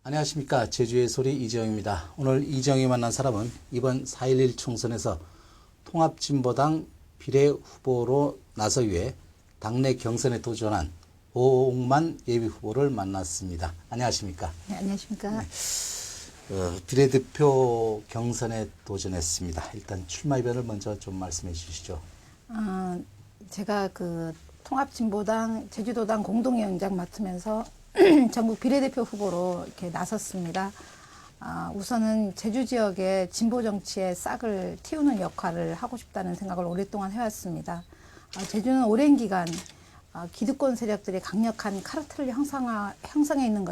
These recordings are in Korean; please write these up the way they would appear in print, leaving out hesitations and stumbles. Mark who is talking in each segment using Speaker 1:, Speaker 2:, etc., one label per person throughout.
Speaker 1: 안녕하십니까. 제주의 소리 이재영입니다. 오늘 이재영이 만난 사람은 이번 4.11 총선에서 통합진보당 비례후보로 나서기 위해 당내 경선에 도전한 오옥만 예비후보를 만났습니다. 안녕하십니까.
Speaker 2: 네, 안녕하십니까.
Speaker 1: 비례대표 경선에 도전했습니다. 일단 출마 이변을 먼저 좀 말씀해 주시죠.
Speaker 2: 제가 그 통합진보당 제주도당 공동위원장 맡으면서 전국 비례대표 후보로 이렇게 나섰습니다. 우선은 제주 지역의 진보 정치의 싹을 틔우는 역할을 하고 싶다는 생각을 오랫동안 해왔습니다. 제주는 오랜 기간 기득권 세력들이 강력한 카르텔 형성해 있는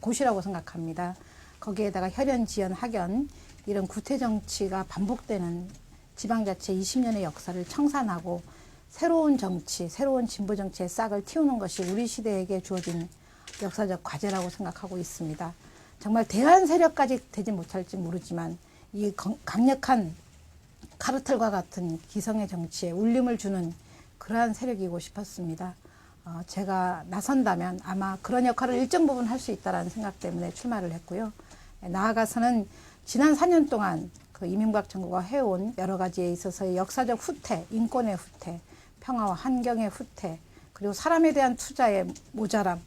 Speaker 2: 곳이라고 생각합니다. 거기에다가 혈연, 지연, 학연 이런 구태 정치가 반복되는 지방자치 20년의 역사를 청산하고 새로운 정치, 새로운 진보 정치의 싹을 틔우는 것이 우리 시대에게 주어진 역사적 과제라고 생각하고 있습니다. 정말 대한 세력까지 되지 못할지 모르지만 이 강력한 카르텔과 같은 기성의 정치에 울림을 주는 그러한 세력이고 싶었습니다. 제가 나선다면 아마 그런 역할을 일정 부분 할 수 있다는 생각 때문에 출마를 했고요. 나아가서는 지난 4년 동안 그 이명박 정부가 해온 여러 가지에 있어서의 역사적 후퇴, 인권의 후퇴, 평화와 환경의 후퇴, 그리고 사람에 대한 투자의 모자람,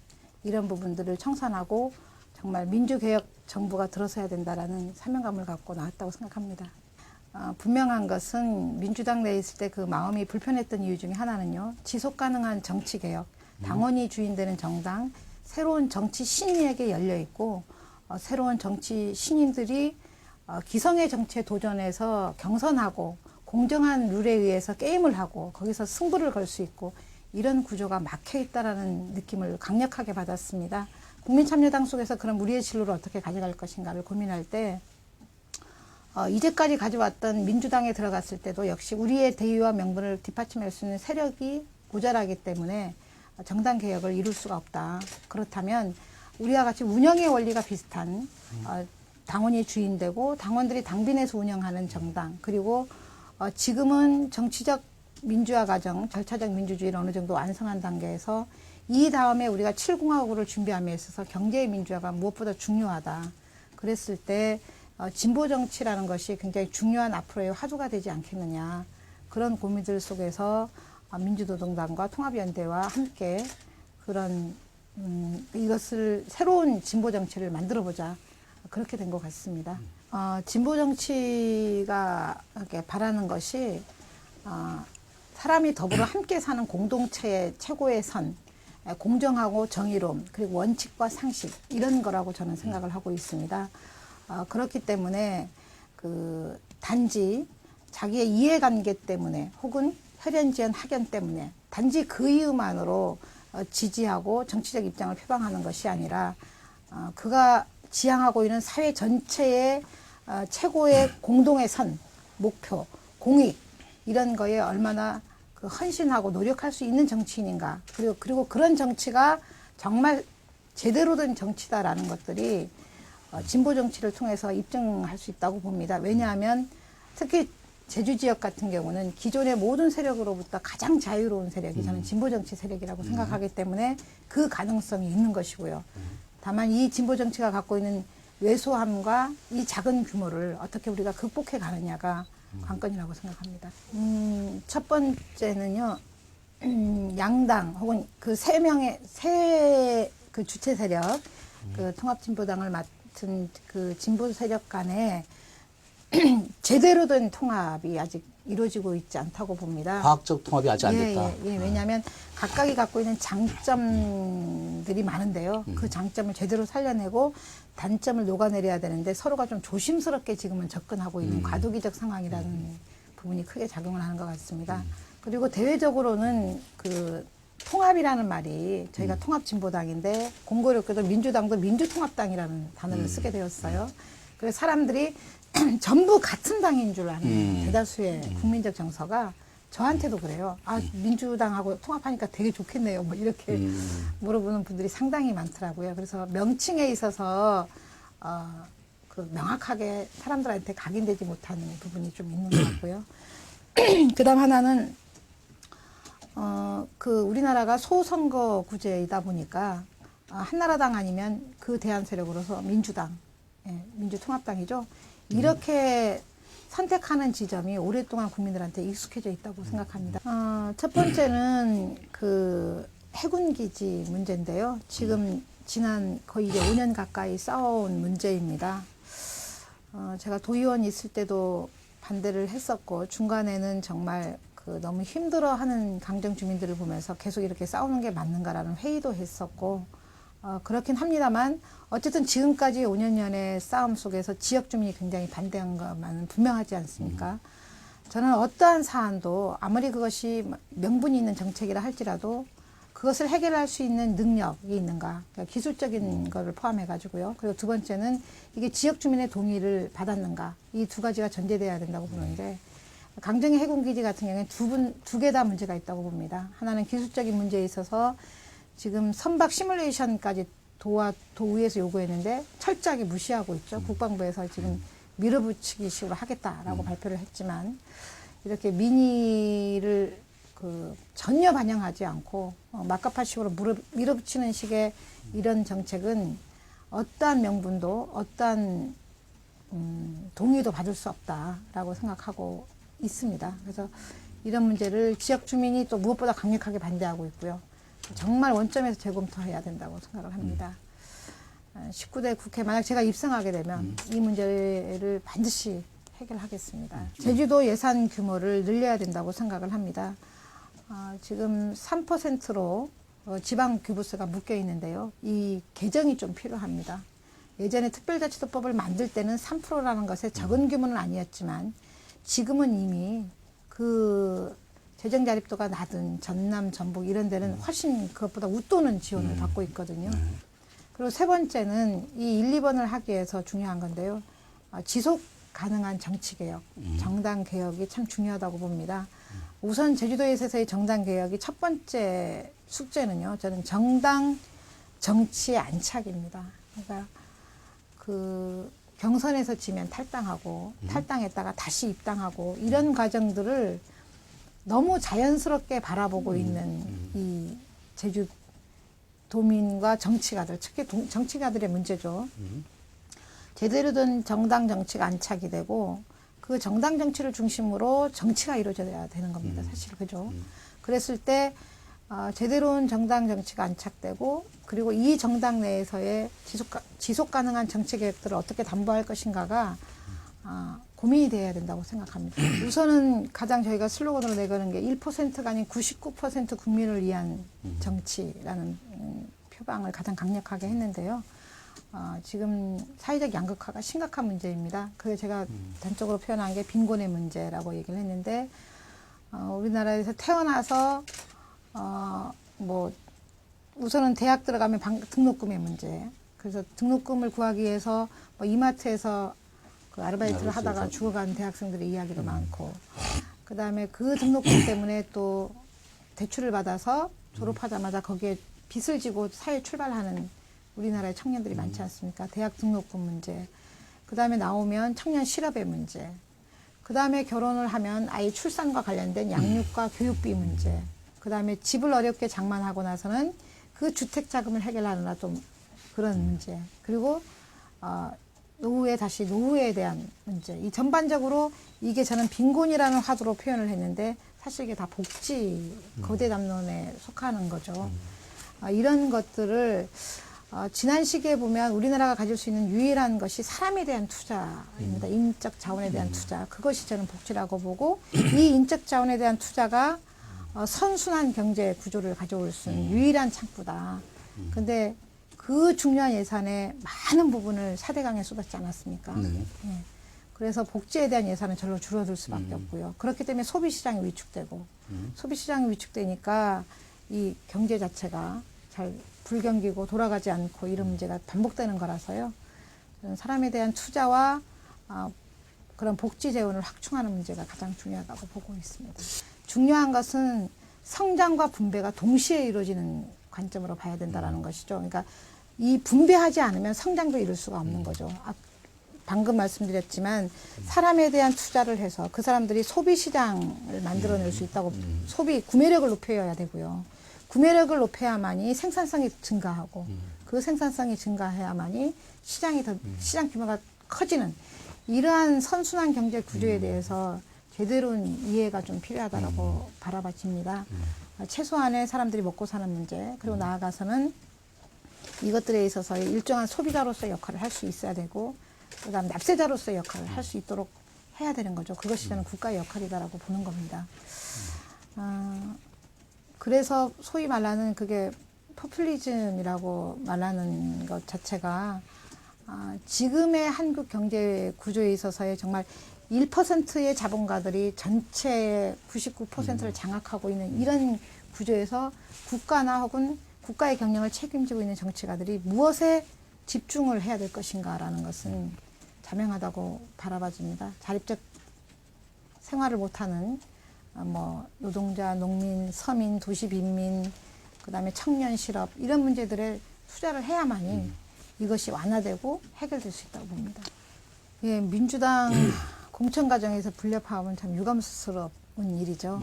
Speaker 2: 이런 부분들을 청산하고 정말 민주개혁 정부가 들어서야 된다라는 사명감을 갖고 나왔다고 생각합니다. 분명한 것은 민주당 내에 있을 때 그 마음이 불편했던 이유 중에 하나는요. 지속가능한 정치개혁, 당원이 주인되는 정당, 새로운 정치 신인에게 열려있고 새로운 정치 신인들이 기성의 정치에 도전해서 경선하고 공정한 룰에 의해서 게임을 하고 거기서 승부를 걸 수 있고 이런 구조가 막혀있다라는 느낌을 강력하게 받았습니다. 국민참여당 속에서 그런 우리의 진로를 어떻게 가져갈 것인가를 고민할 때 이제까지 가져왔던 민주당에 들어갔을 때도 역시 우리의 대의와 명분을 뒷받침할 수 있는 세력이 모자라기 때문에 정당 개혁을 이룰 수가 없다. 그렇다면 우리와 같이 운영의 원리가 비슷한 당원이 주인되고 당원들이 당빈에서 운영하는 정당, 그리고 지금은 정치적 민주화 과정, 절차적 민주주의를 어느 정도 완성한 단계에서 이 다음에 우리가 7공화국을 준비함에 있어서 경제의 민주화가 무엇보다 중요하다. 그랬을 때 진보 정치라는 것이 굉장히 중요한 앞으로의 화두가 되지 않겠느냐. 그런 고민들 속에서 민주노동당과 통합연대와 함께 그런 이것을 새로운 진보 정치를 만들어보자. 그렇게 된 것 같습니다. 진보 정치가 이렇게 바라는 것이 사람이 더불어 함께 사는 공동체의 최고의 선, 공정하고 정의로움, 그리고 원칙과 상식 이런 거라고 저는 생각을 하고 있습니다. 그렇기 때문에 그 단지 자기의 이해관계 때문에 혹은 혈연지연 학연 때문에 단지 그 이유만으로 지지하고 정치적 입장을 표방하는 것이 아니라 그가 지향하고 있는 사회 전체의 최고의 공동의 선, 목표, 공익 이런 거에 얼마나 그 헌신하고 노력할 수 있는 정치인인가, 그리고 그런 정치가 정말 제대로 된 정치다라는 것들이 진보 정치를 통해서 입증할 수 있다고 봅니다. 왜냐하면 특히 제주 지역 같은 경우는 기존의 모든 세력으로부터 가장 자유로운 세력이 저는 진보 정치 세력이라고 생각하기 때문에 그 가능성이 있는 것이고요. 다만 이 진보 정치가 갖고 있는 왜소함과 이 작은 규모를 어떻게 우리가 극복해 가느냐가 관건이라고 생각합니다. 첫 번째는요, 양당 혹은 그 그 주체 세력, 그 통합진보당을 맡은 그 진보 세력 간에 제대로 된 통합이 아직 이루어지고 있지 않다고 봅니다.
Speaker 1: 과학적 통합이 아직 안 됐다.
Speaker 2: 왜냐하면 각각이 갖고 있는 장점들이 많은데요. 그 장점을 제대로 살려내고 단점을 녹아내려야 되는데 서로가 좀 조심스럽게 지금은 접근하고 있는 과도기적 상황이라는 부분이 크게 작용을 하는 것 같습니다. 그리고 대외적으로는 그 통합이라는 말이 저희가 통합진보당인데 공교롭게도 민주당도 민주통합당이라는 단어를 쓰게 되었어요. 그래서 사람들이 전부 같은 당인 줄 아는 대다수의 국민적 정서가 저한테도 그래요. 민주당하고 통합하니까 되게 좋겠네요. 뭐 이렇게 물어보는 분들이 상당히 많더라고요. 그래서 명칭에 있어서 그 명확하게 사람들한테 각인되지 못하는 부분이 좀 있는 것 같고요. 그다음 하나는 그 우리나라가 소선거구제이다 보니까 한나라당 아니면 그 대안 세력으로서 민주당, 예, 민주통합당이죠. 이렇게 선택하는 지점이 오랫동안 국민들한테 익숙해져 있다고 생각합니다. 첫 번째는 그 해군기지 문제인데요. 지금 지난 거의 이제 5년 가까이 싸워온 문제입니다. 제가 도의원 있을 때도 반대를 했었고, 중간에는 정말 그 너무 힘들어하는 강정 주민들을 보면서 계속 이렇게 싸우는 게 맞는가라는 회의도 했었고, 그렇긴 합니다만 어쨌든 지금까지 5년년의 싸움 속에서 지역 주민이 굉장히 반대한 것만은 분명하지 않습니까? 저는 어떠한 사안도 아무리 그것이 명분이 있는 정책이라 할지라도 그것을 해결할 수 있는 능력이 있는가, 그러니까 기술적인 거를 포함해 가지고요. 그리고 두 번째는 이게 지역 주민의 동의를 받았는가, 이 두 가지가 전제돼야 된다고 보는데, 강정의 해군기지 같은 경우에는 두 개 다 문제가 있다고 봅니다. 하나는 기술적인 문제에 있어서 지금 선박 시뮬레이션까지 도의에서 요구했는데 철저하게 무시하고 있죠. 국방부에서 지금 밀어붙이기 식으로 하겠다라고 발표를 했지만, 이렇게 민의를 전혀 반영하지 않고 막가파식으로 밀어붙이는 식의 이런 정책은 어떠한 명분도 어떠한 동의도 받을 수 없다라고 생각하고 있습니다. 그래서 이런 문제를 지역 주민이 또 무엇보다 강력하게 반대하고 있고요. 정말 원점에서 재검토해야 된다고 생각을 합니다. 19대 국회 만약 제가 입성하게 되면 이 문제를 반드시 해결하겠습니다. 제주도 예산 규모를 늘려야 된다고 생각을 합니다. 지금 3%로 지방교부세가 묶여 있는데요. 이 개정이 좀 필요합니다. 예전에 특별자치도법을 만들 때는 3%라는 것에 적은 규모는 아니었지만 지금은 이미 그 재정 자립도가 낮은 전남, 전북 이런 데는 훨씬 그것보다 웃도는 지원을 받고 있거든요. 그리고 세 번째는 이 1, 2번을 하기 위해서 중요한 건데요. 지속 가능한 정치개혁, 정당개혁이 참 중요하다고 봅니다. 우선 제주도에서의 정당개혁이 첫 번째 숙제는요. 저는 정당 정치의 안착입니다. 그러니까 그 경선에서 지면 탈당하고 탈당했다가 다시 입당하고 이런 과정들을 너무 자연스럽게 바라보고 있는 이 제주도민과 정치가들, 특히 정치가들의 문제죠. 제대로 된 정당 정치가 안착이 되고 그 정당 정치를 중심으로 정치가 이루어져야 되는 겁니다. 사실 그죠. 그랬을 때 제대로 된 정당 정치가 안착되고 그리고 이 정당 내에서의 지속 가능한 정치 계획들을 어떻게 담보할 것인가가 고민이 돼야 된다고 생각합니다. 우선은 가장 저희가 슬로건으로 내거는 게 1%가 아닌 99% 국민을 위한 정치라는 표방을 가장 강력하게 했는데요. 지금 사회적 양극화가 심각한 문제입니다. 그게 제가 단적으로 표현한 게 빈곤의 문제라고 얘기를 했는데, 우리나라에서 태어나서, 우선은 대학 들어가면 등록금의 문제. 그래서 등록금을 구하기 위해서 이마트에서 그 아르바이트를 하다가 죽어간 대학생들의 이야기도 많고, 그 다음에 그 등록금 때문에 또 대출을 받아서 졸업하자마자 거기에 빚을 지고 사회 출발하는 우리나라의 청년들이 많지 않습니까? 대학 등록금 문제, 그 다음에 나오면 청년 실업의 문제, 그 다음에 결혼을 하면 아이 출산과 관련된 양육과 교육비 문제, 그 다음에 집을 어렵게 장만하고 나서는 그 주택 자금을 해결하느라 좀 그런 문제, 그리고 노후에 다시 노후에 대한 문제, 이 전반적으로 이게 저는 빈곤이라는 화두로 표현을 했는데 사실 이게 다 복지 거대 담론에 속하는 거죠. 이런 것들을 지난 시기에 보면 우리나라가 가질 수 있는 유일한 것이 사람에 대한 투자입니다. 인적 자원에 대한 투자. 그것이 저는 복지라고 보고 이 인적 자원에 대한 투자가 선순환 경제 구조를 가져올 수 있는 유일한 창구다. 근데 그 중요한 예산의 많은 부분을 4대강에 쏟았지 않았습니까? 네. 그래서 복지에 대한 예산은 절로 줄어들 수밖에 없고요. 그렇기 때문에 소비시장이 위축되고 소비시장이 위축되니까 이 경제 자체가 잘 불경기고 돌아가지 않고 이런 문제가 반복되는 거라서요. 저는 사람에 대한 투자와 그런 복지 재원을 확충하는 문제가 가장 중요하다고 보고 있습니다. 중요한 것은 성장과 분배가 동시에 이루어지는 관점으로 봐야 된다는 것이죠. 그러니까 이 분배하지 않으면 성장도 이룰 수가 없는 거죠. 방금 말씀드렸지만 사람에 대한 투자를 해서 그 사람들이 소비시장을 만들어낼 수 있다고 구매력을 높여야 되고요. 구매력을 높여야만이 생산성이 증가하고 그 생산성이 증가해야만이 시장이 더 시장 규모가 커지는 이러한 선순환 경제 구조에 대해서 제대로 이해가 좀 필요하다라고 바라봐집니다. 최소한의 사람들이 먹고 사는 문제, 그리고 나아가서는 이것들에 있어서 일정한 소비자로서의 역할을 할 수 있어야 되고, 그다음 납세자로서의 역할을 할 수 있도록 해야 되는 거죠. 그것이 저는 국가의 역할이다라고 보는 겁니다. 그래서 소위 말하는 그게 포퓰리즘이라고 말하는 것 자체가 지금의 한국 경제 구조에 있어서의 정말 1%의 자본가들이 전체의 99%를 장악하고 있는 이런 구조에서 국가나 혹은 국가의 경영을 책임지고 있는 정치가들이 무엇에 집중을 해야 될 것인가라는 것은 자명하다고 바라봐집니다. 자립적 생활을 못하는 뭐 노동자, 농민, 서민, 도시 빈민, 그다음에 청년 실업 이런 문제들에 투자를 해야만이 이것이 완화되고 해결될 수 있다고 봅니다. 예, 민주당 공천 과정에서 분려 파업은 참 유감스러운 일이죠.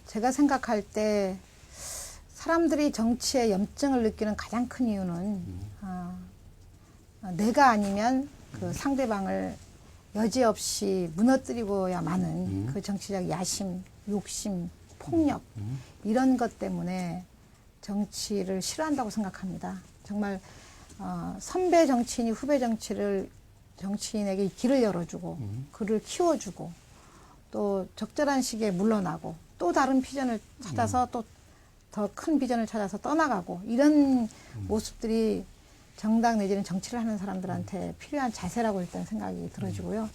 Speaker 2: 제가 생각할 때 사람들이 정치에 염증을 느끼는 가장 큰 이유는 내가 아니면 그 상대방을 여지없이 무너뜨리고야 마는 그 정치적 야심, 욕심, 폭력 이런 것 때문에 정치를 싫어한다고 생각합니다. 정말 선배 정치인이 후배 정치인에게 길을 열어주고 그를 키워주고 또 적절한 시기에 물러나고 또 다른 비전을 찾아서 또 더 큰 비전을 찾아서 떠나가고 이런 모습들이 정당 내지는 정치를 하는 사람들한테 필요한 자세라고 일단 생각이 들어지고요.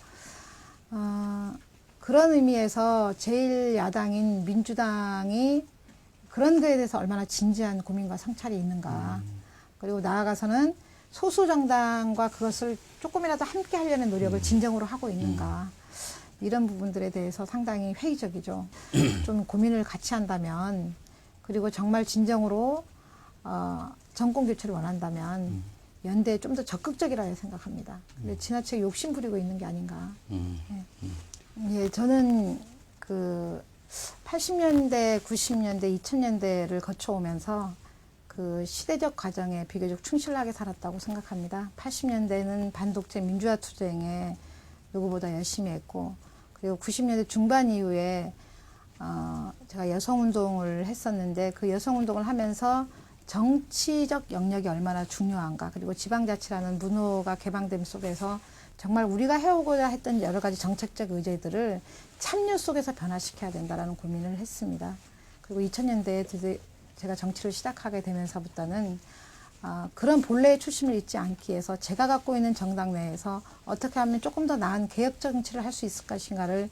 Speaker 2: 그런 의미에서 제1야당인 민주당이 그런 거에 대해서 얼마나 진지한 고민과 성찰이 있는가. 그리고 나아가서는 소수 정당과 그것을 조금이라도 함께 하려는 노력을 진정으로 하고 있는가. 이런 부분들에 대해서 상당히 회의적이죠. 좀 고민을 같이 한다면, 그리고 정말 진정으로 정권 교체를 원한다면 연대에 좀 더 적극적이라고 생각합니다. 근데 지나치게 욕심 부리고 있는 게 아닌가. 예, 저는 그 80년대, 90년대, 2000년대를 거쳐오면서 그 시대적 과정에 비교적 충실하게 살았다고 생각합니다. 80년대는 반독재 민주화 투쟁에 누구보다 열심히 했고, 그리고 90년대 중반 이후에 제가 여성운동을 했었는데 그 여성운동을 하면서 정치적 영역이 얼마나 중요한가, 그리고 지방자치라는 문호가 개방됨 속에서 정말 우리가 해오고자 했던 여러 가지 정책적 의제들을 참여 속에서 변화시켜야 된다라는 고민을 했습니다. 그리고 2000년대에 제가 정치를 시작하게 되면서부터는 그런 본래의初심을 잊지 않기 위해서 제가 갖고 있는 정당 내에서 어떻게 하면 조금 더 나은 개혁 정치를 할 수 있을 것인가를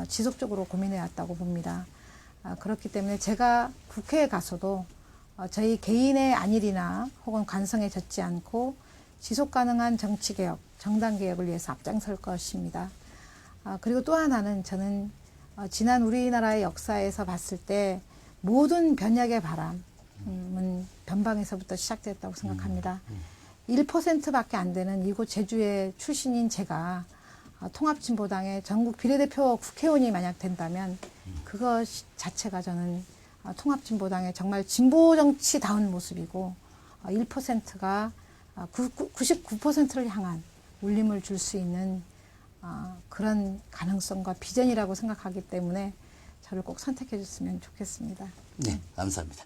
Speaker 2: 지속적으로 고민해 왔다고 봅니다. 그렇기 때문에 제가 국회에 가서도 저희 개인의 안일이나 혹은 관성에 젖지 않고 지속 가능한 정치 개혁, 정당 개혁을 위해서 앞장설 것입니다. 그리고 또 하나는 저는 지난 우리나라의 역사에서 봤을 때 모든 변혁의 바람은 변방에서부터 시작됐다고 생각합니다. 1%밖에 안 되는 이곳 제주의 출신인 제가 통합진보당의 전국 비례대표 국회의원이 만약 된다면 그것 자체가 저는 통합진보당의 정말 진보정치다운 모습이고 1%가 99%를 향한 울림을 줄 수 있는 그런 가능성과 비전이라고 생각하기 때문에 저를 꼭 선택해 줬으면 좋겠습니다.
Speaker 1: 네, 감사합니다.